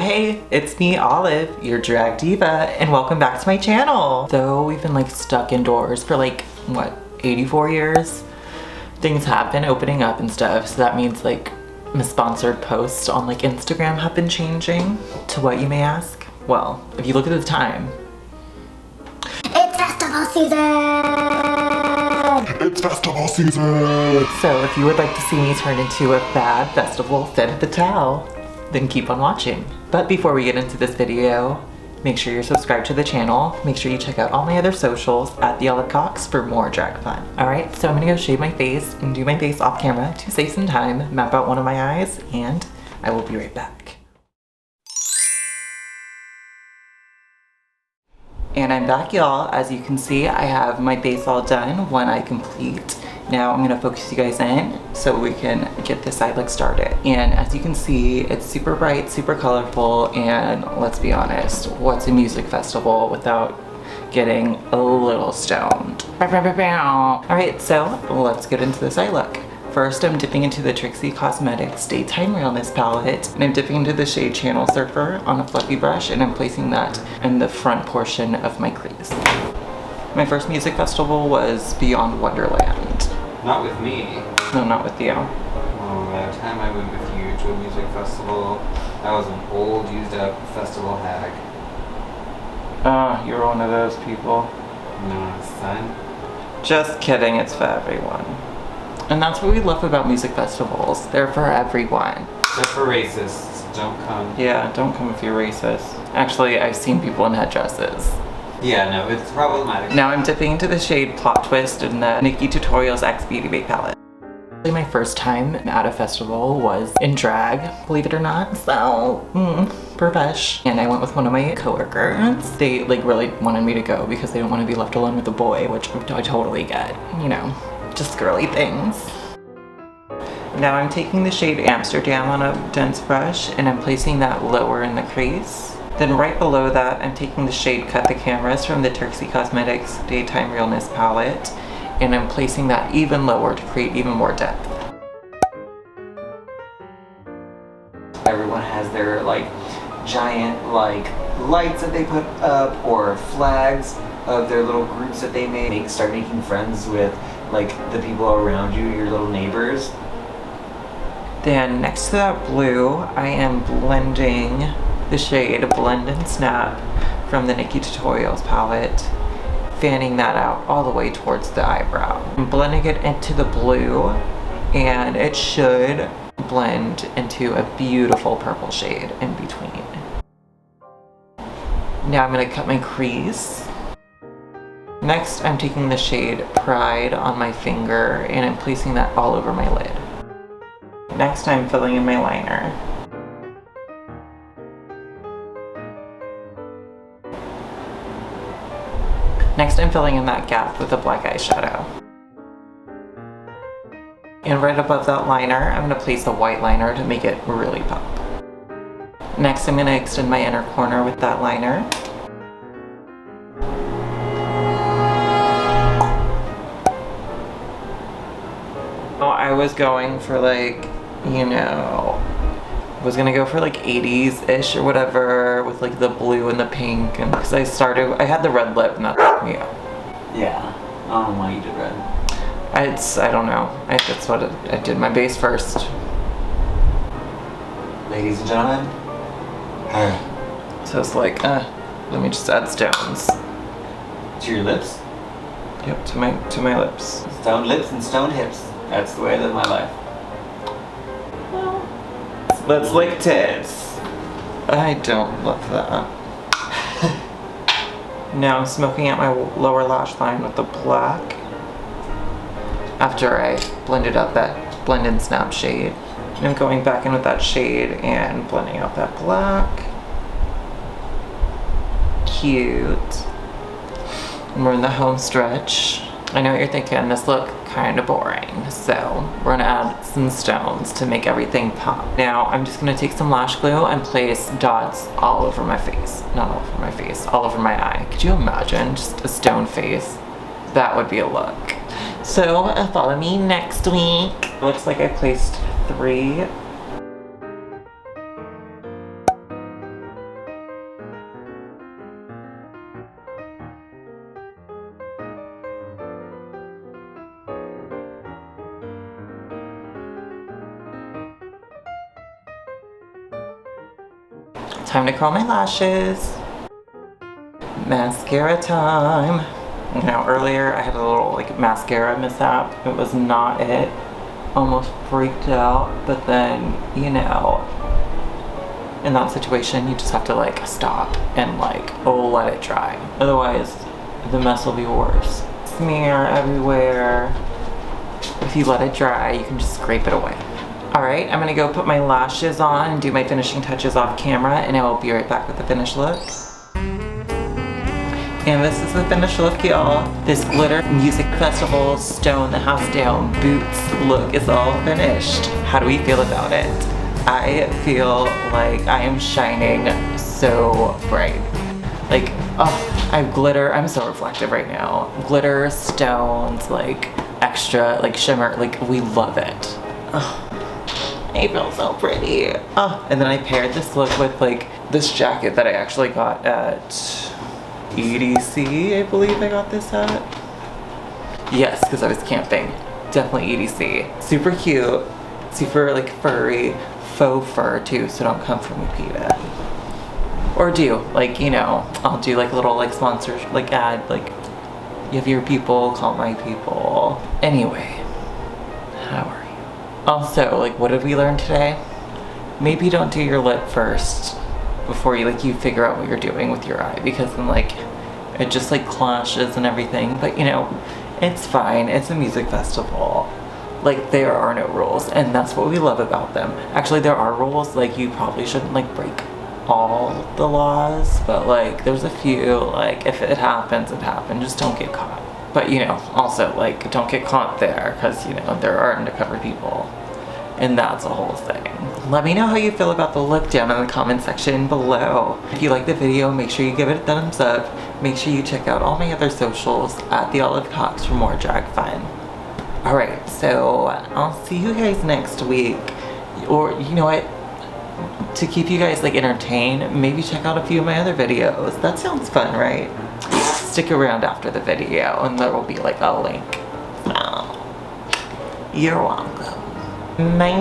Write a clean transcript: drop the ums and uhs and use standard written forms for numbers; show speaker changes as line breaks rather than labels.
hey, it's me, Olive, your drag diva, and welcome back to my channel. So we've been like stuck indoors for like, what, 84 years? Things have been opening up and stuff, so that means like my sponsored posts on like Instagram have been changing. To what, you may ask? Well, if you look at the time, it's festival season! It's festival season! So if you would like to see me turn into a fab festival fit at the towel, then keep on watching. But before we get into this video, make sure you're subscribed to the channel. Make sure you check out all my other socials at the Olive Cox for more drag fun. Alright, so I'm gonna go shave my face and do my face off camera to save some time, map out one of my eyes, and I will be right back. And I'm back, y'all. As you can see, I have my base all done, one eye complete. Now I'm gonna focus you guys in so we can get this eye look started. And as you can see, it's super bright, super colorful, and let's be honest, what's a music festival without getting a little stoned? Alright, so let's get into this eye look. First, I'm dipping into the Trixie Cosmetics Daytime Realness palette, and I'm dipping into the shade Channel Surfer on a fluffy brush, and I'm placing that in the front portion of my crease. My first music festival was Beyond Wonderland.
Not with me.
No, not with you.
Oh, by the time I went with you to a music festival, I was an old, used up festival hag.
You're one of those people.
No, son.
Just kidding, it's for everyone. And that's what we love about music festivals. They're for everyone.
They're for racists. Don't come.
Yeah, don't come if you're racist. Actually, I've seen people in headdresses.
Yeah, no, it's problematic.
Now I'm dipping into the shade Plot Twist in the NikkieTutorialsXBeautyBay palette. My first time at a festival was in drag, believe it or not. So, profesh. And I went with one of my coworkers. They like really wanted me to go because they don't want to be left alone with a boy, which I totally get, you know. Just girly things. Now I'm taking the shade Amsterdam on a dense brush and I'm placing that lower in the crease. Then right below that, I'm taking the shade Cut the Cameras from the Trixie Cosmetics Daytime Realness palette and I'm placing that even lower to create even more depth. Everyone has their like giant like lights that they put up or flags of their little groups that they make. Start making friends with like the people around you, your little neighbors. Then next to that blue, I am blending the shade Blend and Snap from the NikkieTutorials palette, fanning that out all the way towards the eyebrow. I'm blending it into the blue and it should blend into a beautiful purple shade in between. Now I'm gonna cut my crease. Next, I'm taking the shade Pride on my finger and I'm placing that all over my lid. Next, I'm filling in my liner. Next, I'm filling in that gap with a black eyeshadow. And right above that liner, I'm gonna place a white liner to make it really pop. Next, I'm gonna extend my inner corner with that liner. I was going for like, you know, I was gonna go for like 80s-ish or whatever with like the blue and the pink, and because I had the red lip and that fucked me up.
Yeah, I don't know why you did red.
I don't know. That's what I did my base first.
Ladies and gentlemen.
So it's like, let me just add stones.
To your lips?
Yep, to my lips.
Stone lips and stone hips. That's the way I live my life.
Well, let's lick tits. I don't love that. Now I'm smoking out my lower lash line with the black. After I blended out that Blend and Snap shade. And I'm going back in with that shade and blending out that black. Cute. And we're in the home stretch. I know what you're thinking, this look kind of boring, so we're gonna add some stones to make everything pop. Now I'm just gonna take some lash glue and place dots all over my face. Not all over my face, all over my eye. Could you imagine just a stone face? That would be a look. So follow me next week. Looks like I placed 3 time to curl my lashes. Mascara time. Now earlier I had a little like mascara mishap. It was not it. Almost freaked out, but then, you know, in that situation you just have to like stop and like let it dry. Otherwise the mess will be worse. Smear everywhere. If you let it dry, you can just scrape it away. Alright, I'm gonna go put my lashes on and do my finishing touches off camera, and I will be right back with the finished look. And this is the finished look, y'all. This glitter music festival stone the house down boots look is all finished. How do we feel about it? I feel like I am shining so bright. Like, oh, I have glitter. I'm so reflective right now. Glitter, stones, like extra, like shimmer, like we love it. Oh, I feel so pretty. Oh, and then I paired this look with like this jacket that I actually got at EDC, I believe I got this at. Yes, because I was camping. Definitely EDC. Super cute, super like furry, faux fur too, so don't come for me, PETA. Or do, like, you know, I'll do like a little like sponsor, like ad, like, you have your people, call my people. Anyway, how are you? Also, like, what did we learn today? Maybe don't do your lip first before you figure out what you're doing with your eye, because then like it just like clashes and everything. But you know, it's fine. It's a music festival. Like, there are no rules, and that's what we love about them. Actually, there are rules. Like, you probably shouldn't like break all the laws, but like there's a few, like if it happens, it happened. Just don't get caught. But you know, also like don't get caught there, because you know there are undercover people. And that's a whole thing. Let me know how you feel about the look down in the comment section below. If you like the video, make sure you give it a thumbs up. Make sure you check out all my other socials at The Olive Cox for more drag fun. Alright, so I'll see you guys next week. Or, you know what? To keep you guys like entertained, maybe check out a few of my other videos. That sounds fun, right? Stick around after the video and there will be like a link. Oh, you're welcome. Bye.